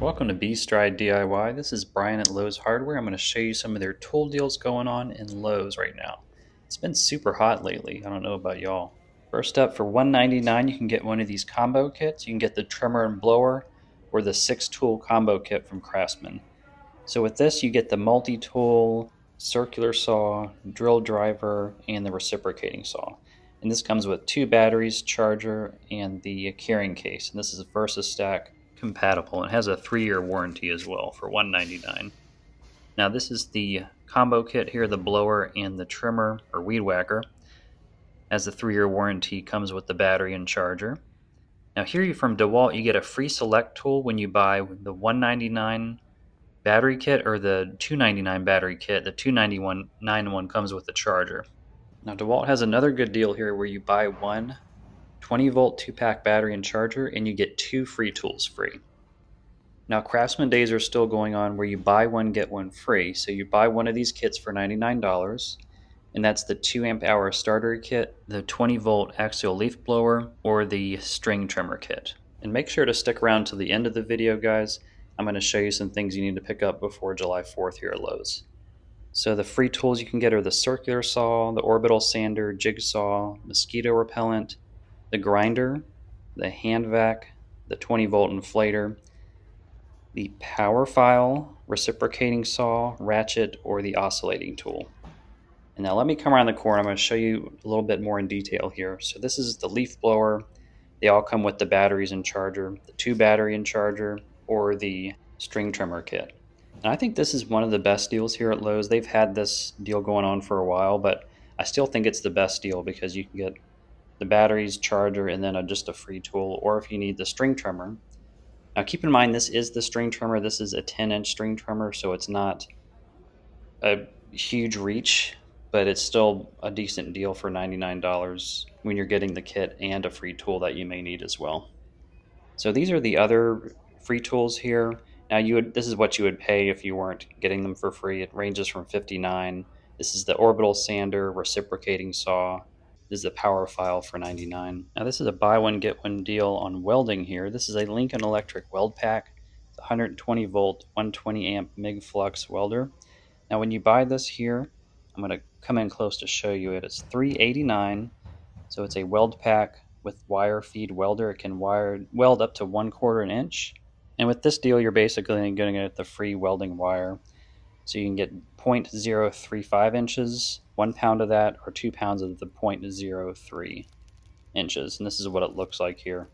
Welcome to B-Stride DIY. This is Brian at Lowe's Hardware. I'm going to show you some of their tool deals going on in Lowe's right now. It's been super hot lately. I don't know about y'all. First up, for $1.99 you can get one of these combo kits. You can get the trimmer and blower or the 6-tool combo kit from Craftsman. So with this you get the multi-tool, circular saw, drill driver, and the reciprocating saw. And this comes with 2 batteries, charger, and the carrying case. And this is VersaStack compatible. It has a 3-year warranty as well for $1.99. Now this is the combo kit here, the blower and the trimmer or weed whacker. As the 3-year warranty, comes with the battery and charger. Now here from Dewalt you get a free select tool when you buy the $1.99 battery kit or the $2.99 battery kit. The $2.99 one comes with the charger. Now Dewalt has another good deal here where you buy one 20-volt 2-pack battery and charger and you get 2 free tools free. Now Craftsman Days are still going on where you buy one get one free. So you buy one of these kits for $99 and that's the 2 amp hour starter kit, the 20-volt axial leaf blower, or the string trimmer kit. And make sure to stick around to the end of the video, guys. I'm going to show you some things you need to pick up before July 4th here at Lowe's. So the free tools you can get are the circular saw, the orbital sander, jigsaw, mosquito repellent, the grinder, the hand vac, the 20-volt inflator, the power file, reciprocating saw, ratchet, or the oscillating tool. And now let me come around the corner. I'm going to show you a little bit more in detail here. So this is the leaf blower. They all come with the batteries and charger, the 2 battery and charger, or the string trimmer kit. And I think this is one of the best deals here at Lowe's. They've had this deal going on for a while, but I still think it's the best deal because you can get the batteries, charger, and then just a free tool, or if you need the string trimmer. Now keep in mind this is the string trimmer. This is a 10-inch string trimmer, so it's not a huge reach, but it's still a decent deal for $99 when you're getting the kit and a free tool that you may need as well. So these are the other free tools here. Now this is what you would pay if you weren't getting them for free. It ranges from $59. This is the orbital sander, reciprocating saw. This is the power file for $99. Now this is a buy one get one deal on welding here. This is a Lincoln Electric weld pack. It's a 120 volt, 120 amp MIG flux welder. Now when you buy this here, I'm going to come in close to show you it. It's $389. So it's a weld pack with wire feed welder. It can weld up to 1/4 inch. And with this deal, you're basically going to get the free welding wire. So you can get 0.035 inches, 1 pound of that, or 2 pounds of the 0.03 inches. And this is what it looks like here.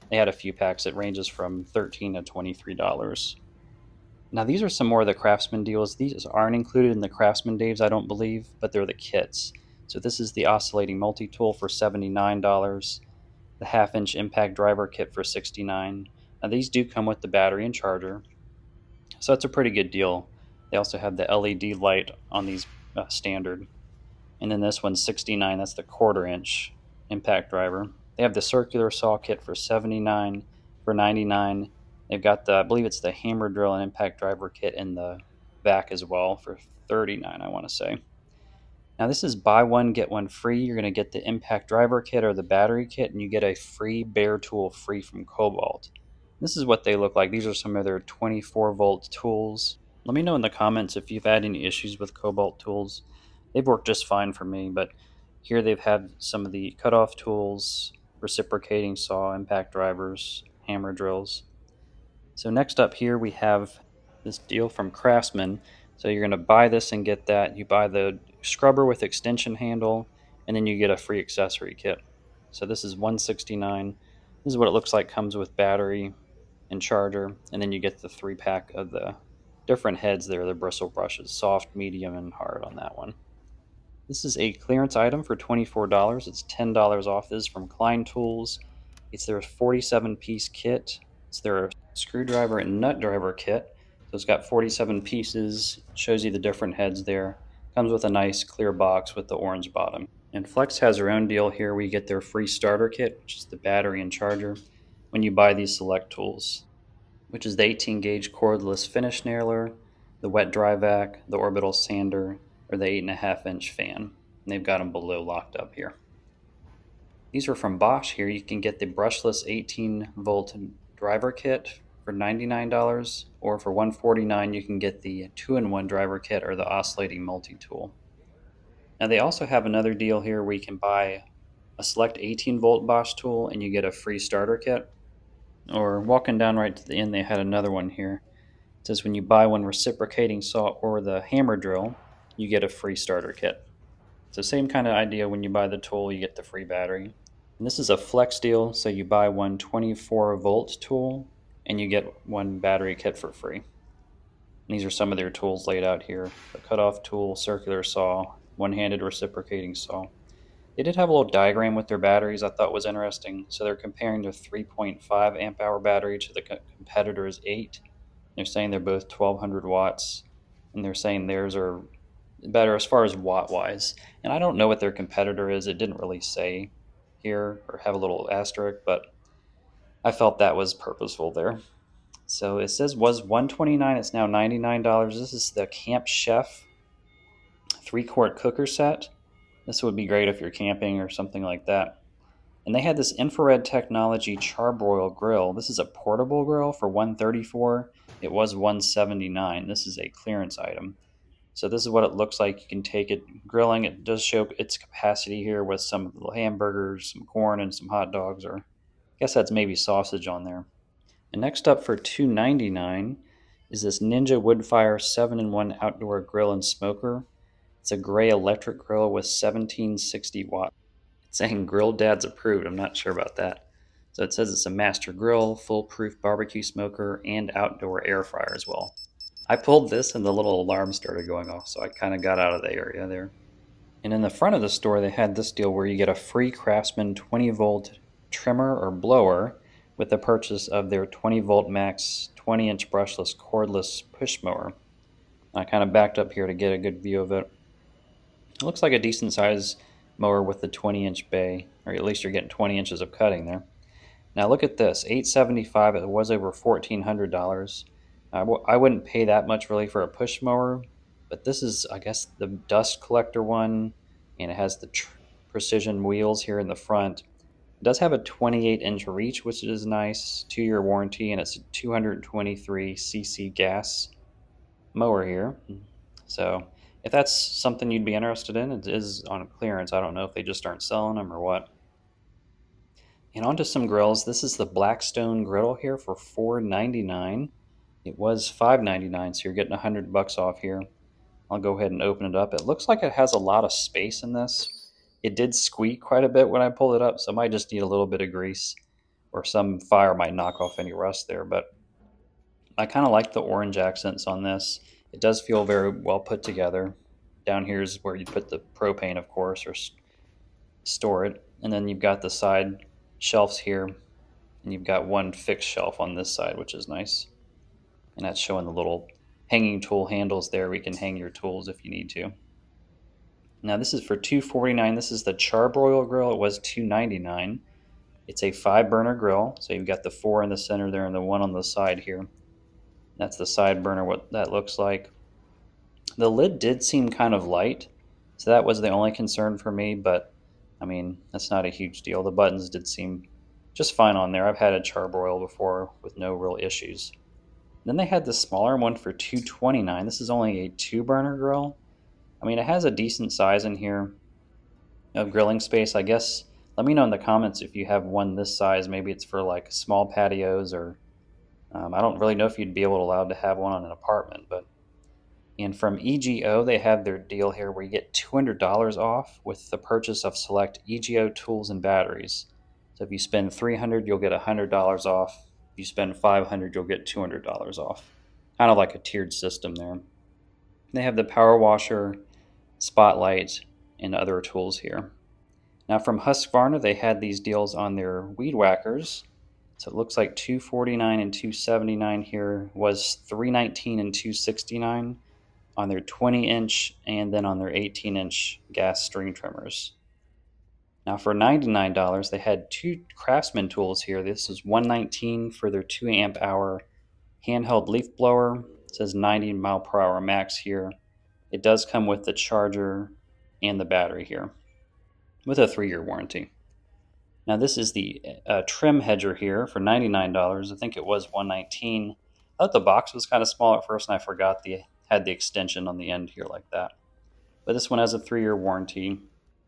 They had a few packs. It ranges from $13 to $23. Now these are some more of the Craftsman deals. These aren't included in the Craftsman Days, I don't believe, but they're the kits. So this is the oscillating multi-tool for $79, the 1/2-inch impact driver kit for $69. Now these do come with the battery and charger, so that's a pretty good deal. They also have the LED light on these standard. And then this one's $69, that's the 1/4 inch impact driver. They have the circular saw kit for $79, for $99. They've got the, I believe it's the hammer drill and impact driver kit in the back as well for $39, I want to say. Now this is buy one get one free. You're going to get the impact driver kit or the battery kit, and you get a free bare tool free from Cobalt. This is what they look like. These are some of their 24-volt tools. Let me know in the comments if you've had any issues with Cobalt tools. They've worked just fine for me, but here they've had some of the cutoff tools, reciprocating saw, impact drivers, hammer drills. So next up here we have this deal from Craftsman. So you're going to buy this and get that. You buy the scrubber with extension handle, and then you get a free accessory kit. So this is $169. This is what it looks like. Comes with battery and charger, and then you get the 3-pack of the different heads there, the bristle brushes, soft, medium, and hard on that one. This is a clearance item for $24. It's $10 off. This is from Klein Tools. It's their 47-piece kit. It's their screwdriver and nut driver kit. So it's got 47 pieces, shows you the different heads there. Comes with a nice clear box with the orange bottom. And Flex has their own deal here where you get their free starter kit, which is the battery and charger, when you buy these select tools, which is the 18-gauge cordless finish nailer, the wet dry vac, the orbital sander, or the 8.5-inch fan. And they've got them below locked up here. These are from Bosch here. You can get the brushless 18-volt driver kit for $99, or for $149 you can get the 2-in-1 driver kit or the oscillating multi-tool. Now they also have another deal here where you can buy a select 18-volt Bosch tool and you get a free starter kit. Or walking down right to the end, they had another one here. It says when you buy one reciprocating saw or the hammer drill, you get a free starter kit. So same kind of idea, when you buy the tool, you get the free battery. And this is a flex deal, so you buy one 24-volt tool and you get one battery kit for free. And these are some of their tools laid out here. The cutoff tool, circular saw, one-handed reciprocating saw. They did have a little diagram with their batteries I thought was interesting. So they're comparing their 3.5 amp hour battery to the competitor's 8. They're saying they're both 1200 watts, and they're saying theirs are better as far as watt wise. And I don't know what their competitor is. It didn't really say here or have a little asterisk, but I felt that was purposeful there. So it says was $129, it's now $99. This is the Camp Chef 3-quart cooker set. This would be great if you're camping or something like that. And they had this infrared technology charbroil grill. This is a portable grill for $134. It was $179. This is a clearance item. So this is what it looks like. You can take it grilling. It does show its capacity here with some little hamburgers, some corn, and some hot dogs, or I guess that's maybe sausage on there. And next up for $299 is this Ninja Woodfire 7-in-1 outdoor grill and smoker. It's a gray electric grill with 1760 watts. It's saying Grill Dad's approved. I'm not sure about that. So it says it's a master grill, foolproof barbecue smoker, and outdoor air fryer as well. I pulled this and the little alarm started going off, so I kind of got out of the area there. And in the front of the store, they had this deal where you get a free Craftsman 20-volt trimmer or blower with the purchase of their 20-volt max 20-inch brushless cordless push mower. I kind of backed up here to get a good view of it. It looks like a decent size mower with the 20-inch bay, or at least you're getting 20 inches of cutting there. Now look at this, $875. It was over $1,400. I wouldn't pay that much really for a push mower, but this is, I guess, the dust collector one, and it has the precision wheels here in the front. It does have a 28-inch reach, which is nice, 2-year warranty, and it's a 223 cc gas mower here. So if that's something you'd be interested in, it is on clearance. I don't know if they just aren't selling them or what. And onto some grills. This is the Blackstone griddle here for $499. It was $599, so you're getting $100 off here. I'll go ahead and open it up. It looks like it has a lot of space in this. It did squeak quite a bit when I pulled it up, so it might just need a little bit of grease, or some fire might knock off any rust there. But I kind of like the orange accents on this. It does feel very well put together. Down here is where you put the propane, of course, or store it. And then you've got the side shelves here, and you've got one fixed shelf on this side, which is nice. And that's showing the little hanging tool handles there. We can hang your tools if you need to. Now this is for $249. This is the charbroil grill. It was $299. It's a 5-burner grill, so you've got the 4 in the center there and the 1 on the side here. That's the side burner, what that looks like. The lid did seem kind of light, so that was the only concern for me, but I mean, that's not a huge deal. The buttons did seem just fine on there. I've had a charbroil before with no real issues. Then they had the smaller one for $229. This is only a 2-burner grill. I mean, it has a decent size in here of grilling space. I guess, let me know in the comments if you have one this size. Maybe it's for like small patios, or I don't really know if you'd be allowed to have one on an apartment. But and from EGO, they have their deal here where you get $200 off with the purchase of select EGO tools and batteries. So if you spend $300, you'll get $100 off. If you spend $500, you'll get $200 off. Kind of like a tiered system there. They have the power washer, spotlight, and other tools here. Now from Husqvarna, they had these deals on their weed whackers. So it looks like $249 and $279 here, was $319 and $269 on their 20-inch and then on their 18-inch gas string trimmers. Now for $99, they had 2 Craftsman tools here. This is $119 for their 2 amp hour handheld leaf blower. It says 90 mile per hour max here. It does come with the charger and the battery here with a 3-year warranty. Now this is the trim hedger here for $99. I think it was $119. I thought the box was kind of small at first, and I forgot the had the extension on the end here like that. But this one has a 3-year warranty.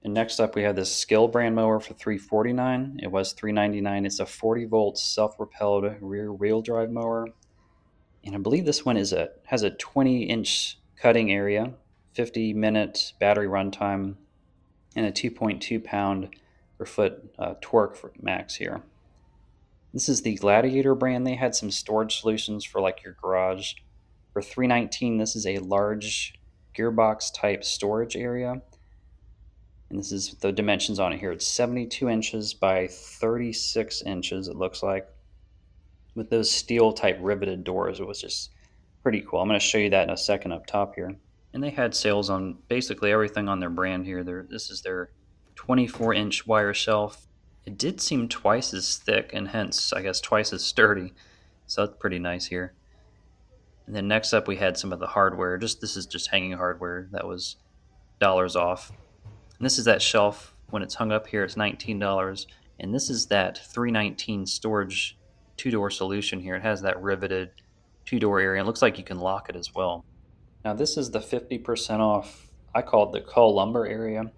And next up, we have this Skill brand mower for $349. It was $399. It's a 40-volt self-propelled rear wheel drive mower, and I believe this one has a 20-inch cutting area, 50-minute battery runtime, and a 2.2 pound per foot torque for max here. This is the Gladiator brand. They had some storage solutions for like your garage. For $319, this is a large gearbox type storage area. And this is the dimensions on it here. It's 72 inches by 36 inches, it looks like, with those steel type riveted doors. It was just pretty cool. I'm going to show you that in a second up top here. And they had sales on basically everything on their brand here. This is their 24-inch wire shelf. It did seem twice as thick and hence, I guess, twice as sturdy. So that's pretty nice here. And then next up we had some of the hardware. This is just hanging hardware that was dollars off. And this is that shelf. When it's hung up here, it's $19. And this is that $319 storage 2-door solution here. It has that riveted 2-door area. It looks like you can lock it as well. Now this is the 50% off, I call it the cull lumber area.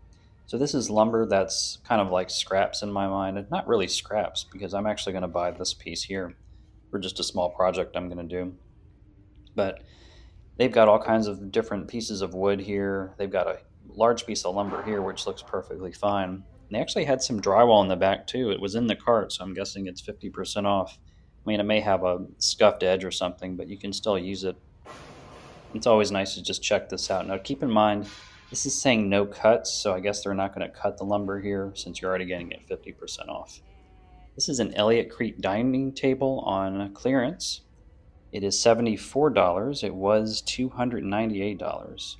So this is lumber that's kind of like scraps in my mind. And not really scraps, because I'm actually going to buy this piece here for just a small project I'm going to do. But they've got all kinds of different pieces of wood here. They've got a large piece of lumber here, which looks perfectly fine. And they actually had some drywall in the back too. It was in the cart, so I'm guessing it's 50% off. I mean, it may have a scuffed edge or something, but you can still use it. It's always nice to just check this out. Now keep in mind, this is saying no cuts, so I guess they're not going to cut the lumber here since you're already getting it 50% off. This is an Elliott Creek dining table on clearance. It is $74. It was $298.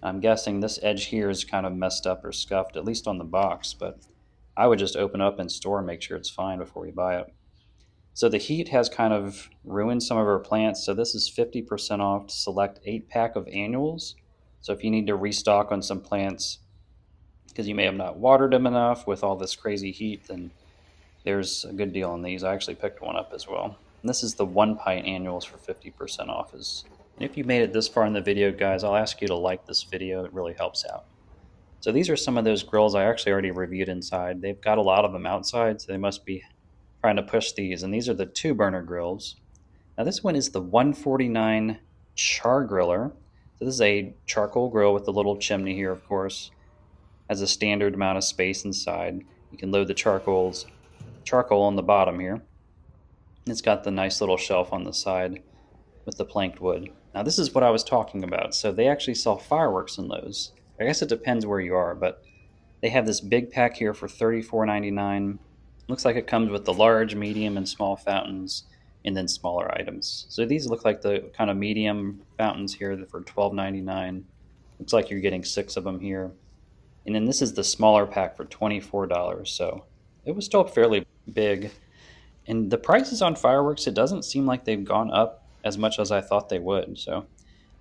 I'm guessing this edge here is kind of messed up or scuffed, at least on the box, but I would just open up in store and make sure it's fine before you buy it. So the heat has kind of ruined some of our plants, so this is 50% off to select 8-pack of annuals. So if you need to restock on some plants because you may have not watered them enough with all this crazy heat, then there's a good deal on these. I actually picked one up as well. And this is the 1-pint annuals for 50% off. And if you made it this far in the video, guys, I'll ask you to like this video. It really helps out. So these are some of those grills I actually already reviewed inside. They've got a lot of them outside, so they must be trying to push these. And these are the 2-burner grills. Now this one is the 149 Char Griller. So this is a charcoal grill with a little chimney here, of course. Has a standard amount of space inside. You can load the charcoal on the bottom here. It's got the nice little shelf on the side with the planked wood. Now this is what I was talking about. So they actually sell fireworks in Lowe's. I guess it depends where you are, but they have this big pack here for $34.99. Looks like it comes with the large, medium, and small fountains, and then smaller items. So these look like the kind of medium fountains here for $12.99. Looks like you're getting 6 of them here. And then this is the smaller pack for $24. So it was still fairly big. And the prices on fireworks, it doesn't seem like they've gone up as much as I thought they would. So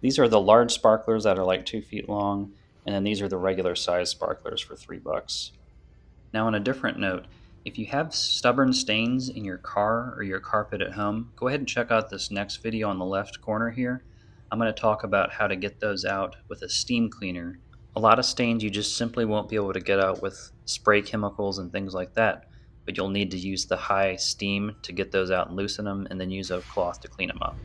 these are the large sparklers that are like 2 feet long, and then these are the regular size sparklers for $3. Now on a different note, if you have stubborn stains in your car or your carpet at home, go ahead and check out this next video on the left corner here. I'm going to talk about how to get those out with a steam cleaner. A lot of stains you just simply won't be able to get out with spray chemicals and things like that, but you'll need to use the high steam to get those out and loosen them, and then use a cloth to clean them up.